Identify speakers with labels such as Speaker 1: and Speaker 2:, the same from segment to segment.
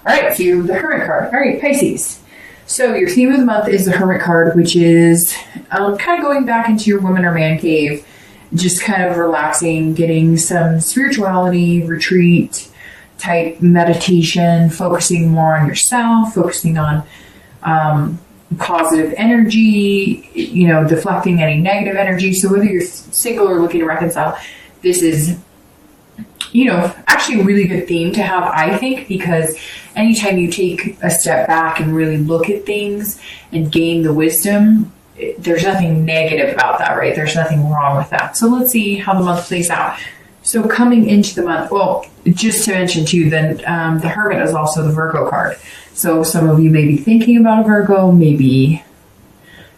Speaker 1: All right, so the Hermit card. All right, Pisces. So your theme of the month is the Hermit card, which is kind of going back into your woman or man cave, just kind of relaxing, getting some spirituality, retreat type meditation, focusing more on yourself, focusing on positive energy, deflecting any negative energy. So whether you're single or looking to reconcile, this is, actually a really good theme to have, I think, because anytime you take a step back and really look at things and gain the wisdom, there's nothing negative about that, right? There's nothing wrong with that. So let's see how the month plays out. So coming into the month, well, just to mention too, then the Hermit is also the Virgo card. So some of you may be thinking about a Virgo, maybe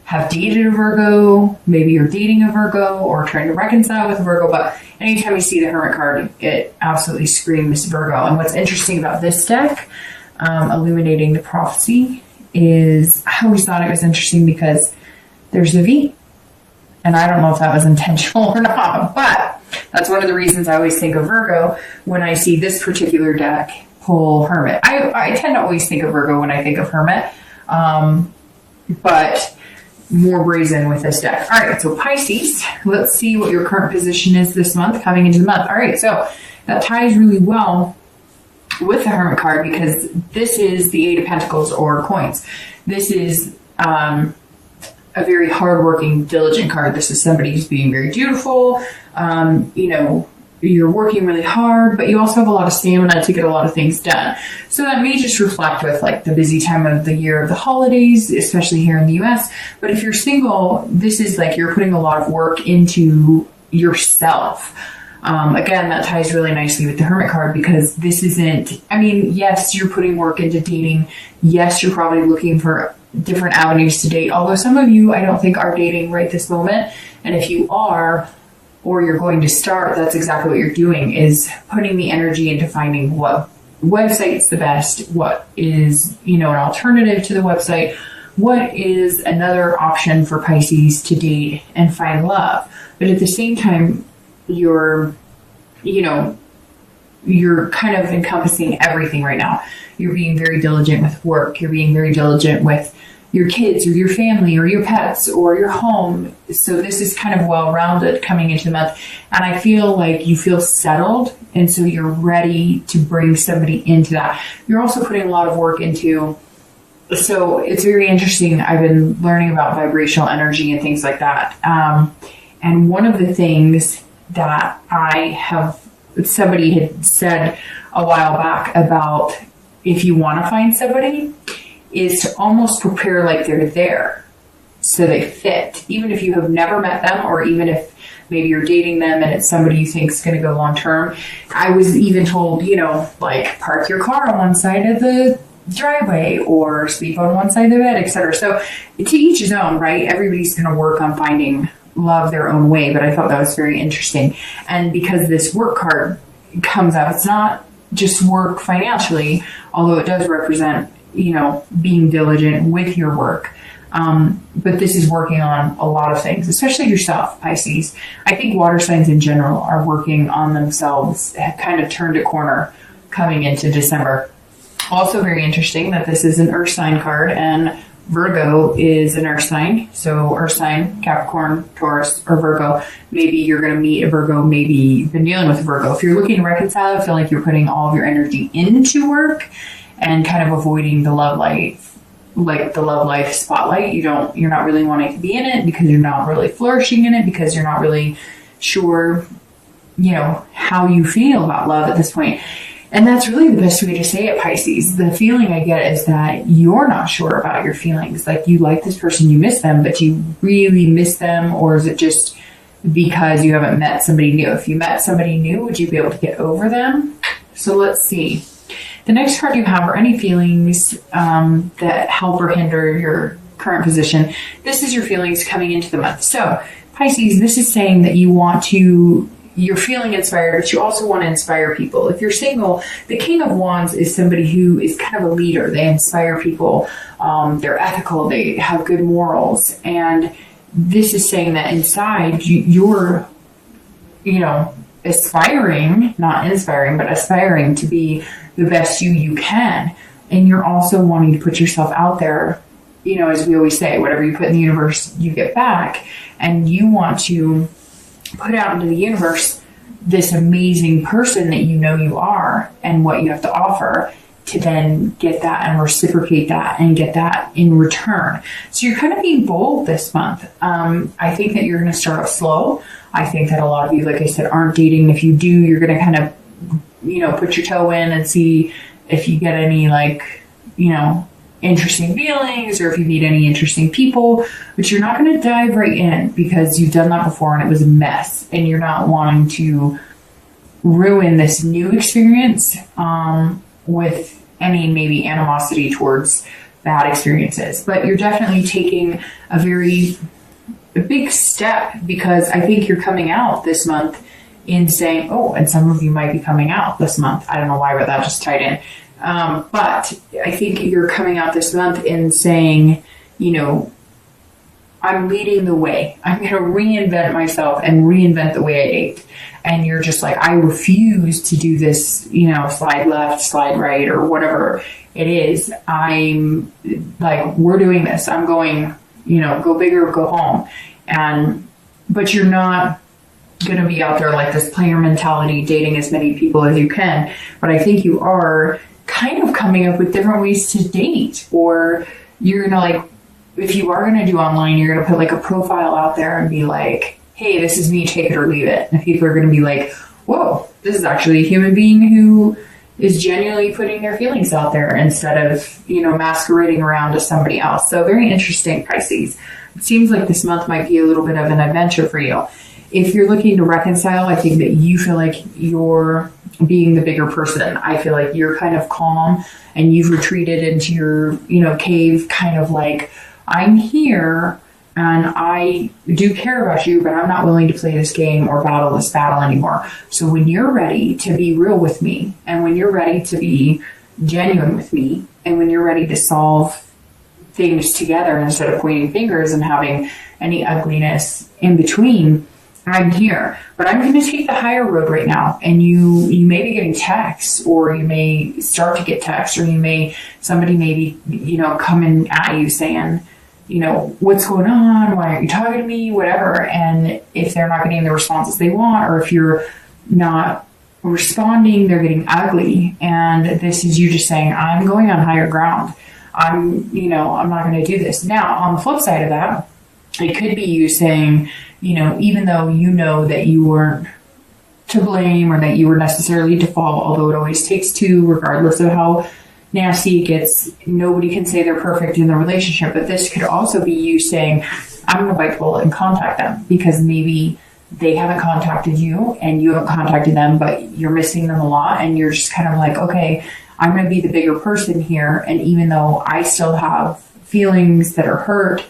Speaker 1: have dated a Virgo, maybe you're dating a Virgo or trying to reconcile with a Virgo, but anytime you see the Hermit card, it absolutely screams Virgo. And what's interesting about this deck, Illuminating the Prophecy, is I always thought it was interesting because there's a V. And I don't know if that was intentional or not, but that's one of the reasons I always think of Virgo when I see this particular deck pull Hermit. I tend to always think of Virgo when I think of Hermit, but more brazen with this deck. All right, so Pisces, let's see what your current position is this month, coming into the month. All right, so that ties really well with the Hermit card because this is the Eight of Pentacles or coins. This is a very hardworking, diligent card. This is somebody who's being very dutiful. You're working really hard, but you also have a lot of stamina to get a lot of things done. So that may just reflect with like the busy time of the year of the holidays, especially here in the US. But if you're single, this is like you're putting a lot of work into yourself. Again, that ties really nicely with the Hermit card because this isn't, yes, you're putting work into dating. Yes, you're probably looking for different avenues to date. Although some of you, I don't think, are dating right this moment. And if you are, or you're going to start, that's exactly what you're doing, is putting the energy into finding what website's the best, what is, an alternative to the website, what is another option for Pisces to date and find love. But at the same time, you're kind of encompassing everything right now. You're being very diligent with work. You're being very diligent with your kids or your family or your pets or your home. So this is kind of well-rounded coming into the month. And I feel like you feel settled. And so you're ready to bring somebody into that. You're also putting a lot of work into, so it's very interesting. I've been learning about vibrational energy and things like that. And one of the things that somebody had said a while back about if you want to find somebody, is to almost prepare like they're there so they fit. Even if you have never met them, or even if maybe you're dating them and it's somebody you think is going to go long term. I was even told, park your car on one side of the driveway or sleep on one side of the bed, etc. So to each his own, right? Everybody's going to work on finding love their own way, but I thought that was very interesting. And because this work card comes out, it's not just work financially, although it does represent being diligent with your work. But this is working on a lot of things, especially yourself, Pisces. I think water signs in general are working on themselves, have kind of turned a corner coming into December. Also very interesting that this is an earth sign card and Virgo is an earth sign. So earth sign, Capricorn, Taurus, or Virgo. Maybe you're going to meet a Virgo. Maybe you've been dealing with a Virgo. If you're looking to reconcile, I feel like you're putting all of your energy into work and kind of avoiding the love life, like the love life spotlight. You're not really wanting to be in it because you're not really flourishing in it, because you're not really sure, how you feel about love at this point. And that's really the best way to say it, Pisces. The feeling I get is that you're not sure about your feelings. Like you like this person, you miss them, but you really miss them? Or is it just because you haven't met somebody new? If you met somebody new, would you be able to get over them? So let's see. The next card you have are any feelings that help or hinder your current position. This is your feelings coming into the month. So Pisces, this is saying that you're feeling inspired, but you also want to inspire people. If you're single, the King of Wands is somebody who is kind of a leader. They inspire people. They're ethical. They have good morals. And this is saying that inside you're, aspiring, not inspiring, but aspiring to be the best you can. And you're also wanting to put yourself out there. You know, as we always say, whatever you put in the universe, you get back. And you want to put out into the universe this amazing person that you know you are and what you have to offer, to then get that and reciprocate that and get that in return. So you're kind of being bold this month. I think that you're going to start off slow. I think that a lot of you, like I said, aren't dating. If you do, you're going to kind of, you know, put your toe in and see if you get any, like, you know, interesting feelings, or if you meet any interesting people, but you're not going to dive right in because you've done that before and it was a mess, and you're not wanting to ruin this new experience with any maybe animosity towards bad experiences. But you're definitely taking a big step, because I think you're coming out this month in saying, oh, and some of you might be coming out this month. I don't know why, but that just tied in. But I think you're coming out this month in saying, you know, I'm leading the way. I'm going to reinvent myself and reinvent the way I date. And you're just like, I refuse to do this, you know, slide left, slide right, or whatever it is. I'm like, we're doing this. I'm going, you know, go big or go home. But you're not going to be out there like this player mentality, dating as many people as you can. But I think you are kind of coming up with different ways to date, or you're gonna, like, if you are gonna do online, you're gonna put like a profile out there and be like, hey, this is me, take it or leave it. And people are gonna be like, whoa, this is actually a human being who is genuinely putting their feelings out there instead of, you know, masquerading around as somebody else. So very interesting, Pisces. It seems like this month might be a little bit of an adventure for you. If you're looking to reconcile, I think that you feel like you're being the bigger person. I feel like you're kind of calm and you've retreated into your, you know, cave, kind of like, I'm here and I do care about you, but I'm not willing to play this game or battle this battle anymore. So when you're ready to be real with me, and when you're ready to be genuine with me, and when you're ready to solve things together instead of pointing fingers and having any ugliness in between, I'm here. But I'm going to take the higher road right now. And you may be getting texts, or you may start to get texts, or somebody may be, you know, coming at you saying, you know, what's going on? Why aren't you talking to me? Whatever. And if they're not getting the responses they want, or if you're not responding, they're getting ugly. And this is you just saying, I'm going on higher ground. I'm not going to do this. Now, on the flip side of that, it could be you saying, you know, even though you know that you weren't to blame, or that you were necessarily to fault, although it always takes two, regardless of how nasty it gets, nobody can say they're perfect in the relationship. But this could also be you saying, I'm going to bite the bullet and contact them, because maybe they haven't contacted you and you haven't contacted them, but you're missing them a lot. And you're just kind of like, okay, I'm going to be the bigger person here. And even though I still have feelings that are hurt,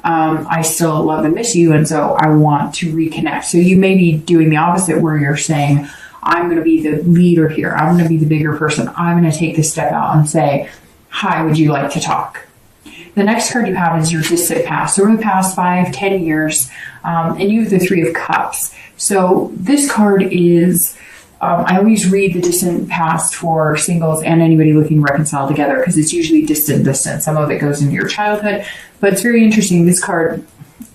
Speaker 1: I still love and miss you, and so I want to reconnect. So you may be doing the opposite, where you're saying, I'm going to be the leader here. I'm going to be the bigger person. I'm going to take this step out and say, hi, would you like to talk? The next card you have is your distant past. So over the past 5-10 years, and you have the Three of Cups. So this card is, I always read the distant past for singles and anybody looking to reconcile together, because it's usually distant. Some of it goes into your childhood, but it's very interesting. This card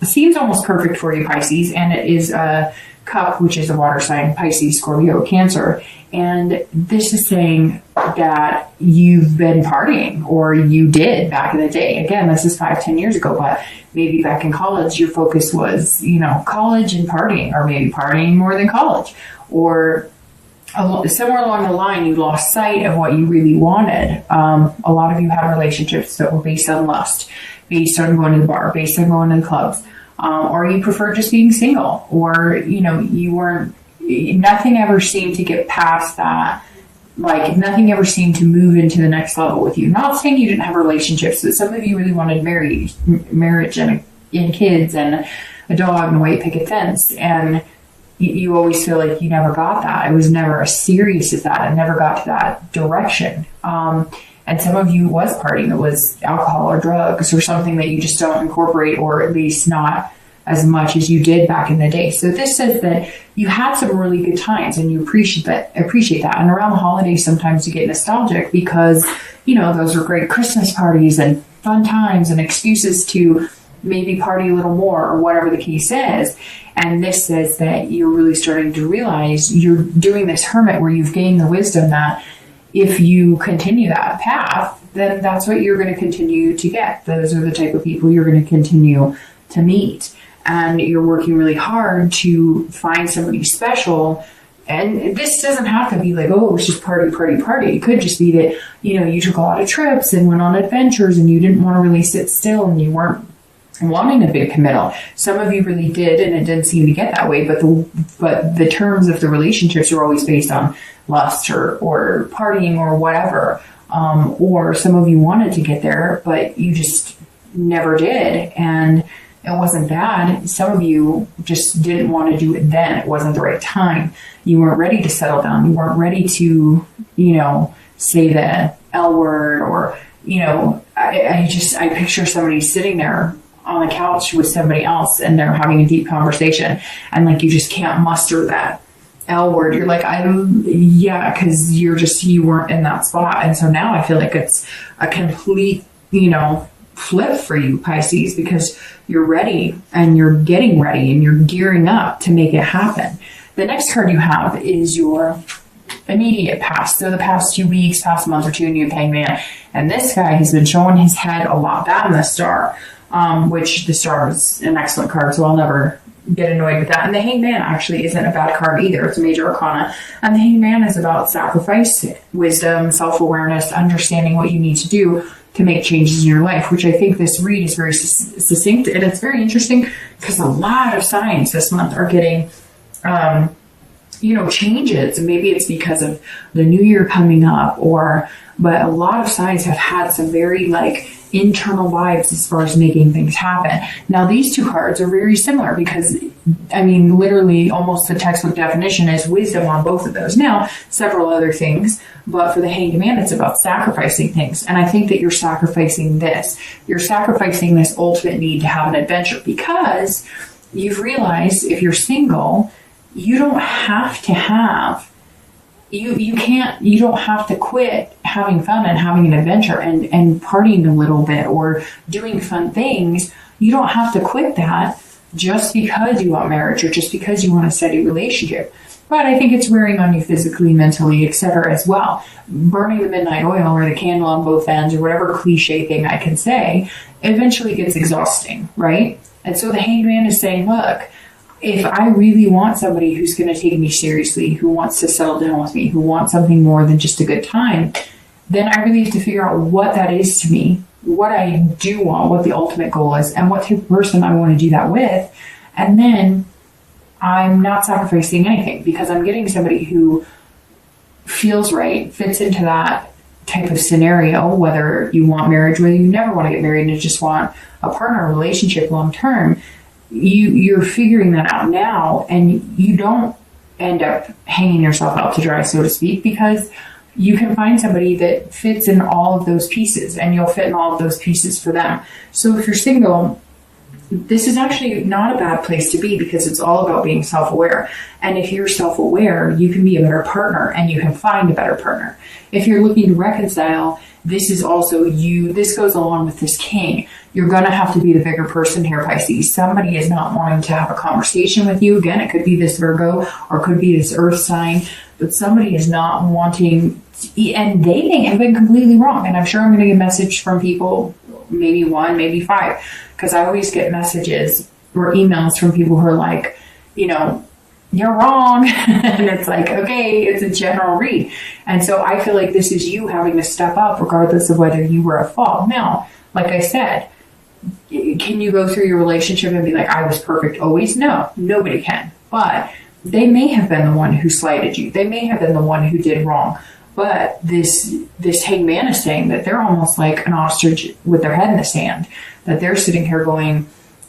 Speaker 1: seems almost perfect for you, Pisces, and it is a cup, which is a water sign, Pisces, Scorpio, Cancer. And this is saying that you've been partying, or you did back in the day. Again, this is 5-10 years ago, but maybe back in college, your focus was, you know, college and partying, or maybe partying more than college, or somewhere along the line, you lost sight of what you really wanted. A lot of you had relationships that were based on lust, based on going to the bar, based on going to the clubs, or you prefer just being single, or, you know, nothing ever seemed to get past that. Like, nothing ever seemed to move into the next level with you. Not saying you didn't have relationships, but some of you really wanted marriage and kids and a dog and a white picket fence, and you always feel like you never got that. It was never as serious as that. It never got to that direction. And some of you was partying. It was alcohol or drugs or something that you just don't incorporate, or at least not as much as you did back in the day. So this says that you had some really good times and you appreciate that. And around the holidays, sometimes you get nostalgic because, those were great Christmas parties and fun times and excuses to maybe party a little more or whatever the case is. And this says that you're really starting to realize you're doing this hermit where you've gained the wisdom that if you continue that path, then that's what you're going to continue to get. Those are the type of people you're going to continue to meet. And you're working really hard to find somebody special. And this doesn't have to be like, oh, it's just party. It could just be that, you took a lot of trips and went on adventures and you didn't want to really sit still and you weren't wanting a big committal. Some of you really did, and it didn't seem to get that way, but the terms of the relationships are always based on lust or partying or whatever. Or some of you wanted to get there, but you just never did. And it wasn't bad. Some of you just didn't want to do it then. It wasn't the right time. You weren't ready to settle down. You weren't ready to, say the L word or, I picture somebody sitting there on the couch with somebody else and they're having a deep conversation and like you just can't muster that L word. You're like, because you weren't in that spot. And so now I feel like it's a complete, flip for you, Pisces, because you're ready and you're getting ready and you're gearing up to make it happen. The next card you have is your immediate past. So the past 2 weeks, past month or two, and you have Hangman. And this guy has been showing his head a lot. That and the Star, which the Star is an excellent card, so I'll never get annoyed with that. And the Hangman actually isn't a bad card either. It's a major arcana. And the Hangman is about sacrifice, wisdom, self-awareness, understanding what you need to do to make changes in your life, which I think this read is very succinct. And it's very interesting because a lot of signs this month are getting, changes. And maybe it's because of the new year coming up but a lot of signs have had some very internal vibes as far as making things happen. Now, these two cards are very similar because, literally almost the textbook definition is wisdom on both of those. Now, several other things, but for the Hanged Man, it's about sacrificing things. And I think that you're sacrificing this. You're sacrificing this ultimate need to have an adventure because you've realized if you're single, you don't have to have you don't have to quit having fun and having an adventure and partying a little bit or doing fun things. You don't have to quit that just because you want marriage or just because you want a steady relationship. But I think it's wearing on you physically, mentally, etc. as well. Burning the midnight oil or the candle on both ends or whatever cliche thing I can say eventually gets exhausting, right? And so the Hanged Man is saying, look, if I really want somebody who's going to take me seriously, who wants to settle down with me, who wants something more than just a good time, then I really have to figure out what that is to me, what I do want, what the ultimate goal is, and what type of person I want to do that with. And then I'm not sacrificing anything because I'm getting somebody who feels right, fits into that type of scenario, whether you want marriage, whether you never want to get married and you just want a partner, a relationship long term. You're figuring that out now, and you don't end up hanging yourself out to dry, so to speak, because you can find somebody that fits in all of those pieces, and you'll fit in all of those pieces for them. So if you're single, this is actually not a bad place to be because it's all about being self-aware. And if you're self-aware, you can be a better partner and you can find a better partner. If you're looking to reconcile, this is also you. This goes along with this king. You're going to have to be the bigger person here, Pisces. Somebody is not wanting to have a conversation with you. Again, it could be this Virgo or it could be this earth sign, but somebody is not wanting to, and they may have been completely wrong. And I'm sure I'm going to get a message from people, maybe 1, maybe 5, because I always get messages or emails from people who are like, you're wrong. And it's like, okay, it's a general read. And so I feel like this is you having to step up regardless of whether you were at fault. Now, like I said, can you go through your relationship and be like, I was perfect always? No, nobody can. But they may have been the one who slighted you. They may have been the one who did wrong. But this Hanged Man is saying that they're almost like an ostrich with their head in the sand, that they're sitting here going,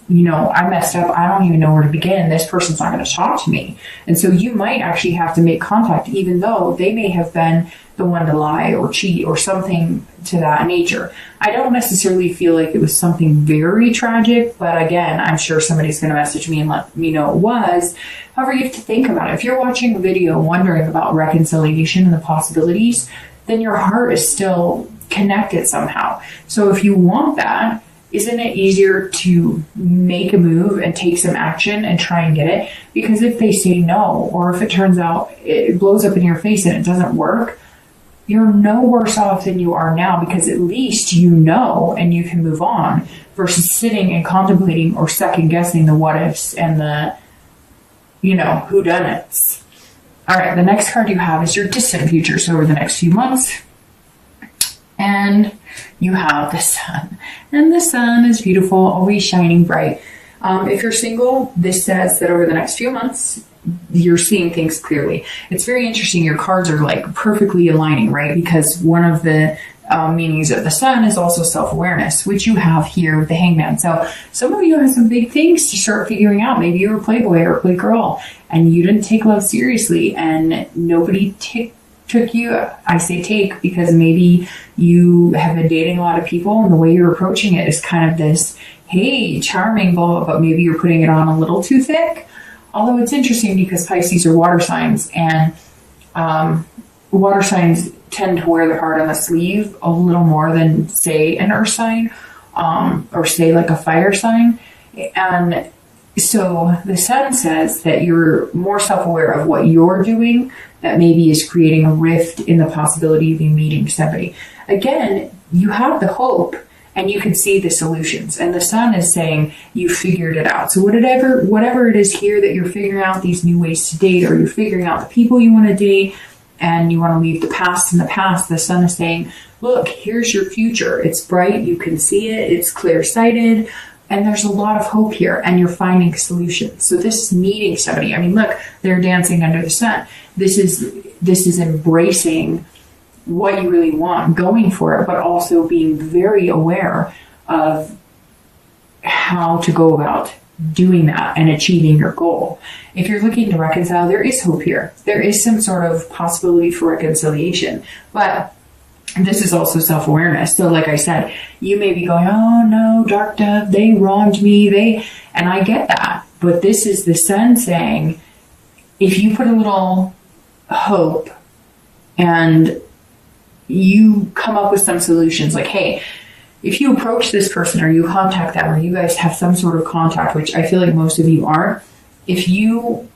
Speaker 1: I messed up. I don't even know where to begin. This person's not going to talk to me. And so you might actually have to make contact, even though they may have been the one to lie or cheat or something to that nature. I don't necessarily feel like it was something very tragic, but again, I'm sure somebody's going to message me and let me know it was. However, you have to think about it. If you're watching a video wondering about reconciliation and the possibilities, then your heart is still connected somehow. So if you want that, isn't it easier to make a move and take some action and try and get it? Because if they say no, or if it turns out it blows up in your face and it doesn't work, you're no worse off than you are now, because at least you know and you can move on, versus sitting and contemplating or second guessing the what ifs and the, whodunits. All right, the next card you have is your distant future. So over the next few months, and you have the sun. And the sun is beautiful, always shining bright. If you're single, this says that over the next few months, you're seeing things clearly. It's very interesting. Your cards are like perfectly aligning, right? Because one of the meanings of the sun is also self-awareness, which you have here with the Hangman. So some of you have some big things to start figuring out. Maybe you're a playboy or a playgirl and you didn't take love seriously, and nobody took you. I say take because maybe you have been dating a lot of people, and the way you're approaching it is kind of this, hey, charming, blah, but maybe you're putting it on a little too thick. Although it's interesting because Pisces are water signs, and water signs tend to wear their heart on the sleeve a little more than, say, an earth sign, or say like a fire sign. And so the sun says that you're more self-aware of what you're doing that maybe is creating a rift in the possibility of you meeting somebody. Again, you have the hope and you can see the solutions. And the sun is saying you figured it out. So whatever it is here that you're figuring out these new ways to date, or you're figuring out the people you want to date and you want to leave the past in the past, the sun is saying, look, here's your future. It's bright. You can see it. It's clear-sighted. And there's a lot of hope here, and you're finding solutions. So this is meeting somebody. I mean, look, they're dancing under the sun. This is embracing what you really want, going for it, but also being very aware of how to go about doing that and achieving your goal. If you're looking to reconcile, there is hope here. There is some sort of possibility for reconciliation, but this is also self-awareness. So like I said, you may be going, oh no, dark dove, they wronged me. And I get that. But this is the sun saying, if you put a little hope and you come up with some solutions, like, hey, if you approach this person or you contact them or you guys have some sort of contact, which I feel like most of you aren't, if you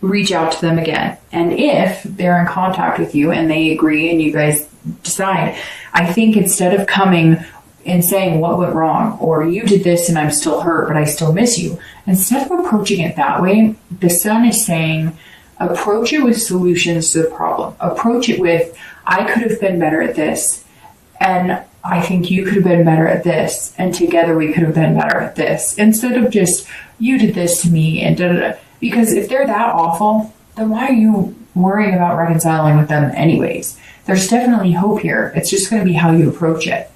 Speaker 1: reach out to them again, and if they're in contact with you and they agree and you guys decide, I think instead of coming and saying what went wrong, or you did this and I'm still hurt but I still miss you, instead of approaching it that way, the sun is saying approach it with solutions to the problem. Approach it with, I could have been better at this, and I think you could have been better at this, and together we could have been better at this, instead of just you did this to me and da da da. Because if they're that awful, then why are you worrying about reconciling with them anyways? There's definitely hope here. It's just going to be how you approach it.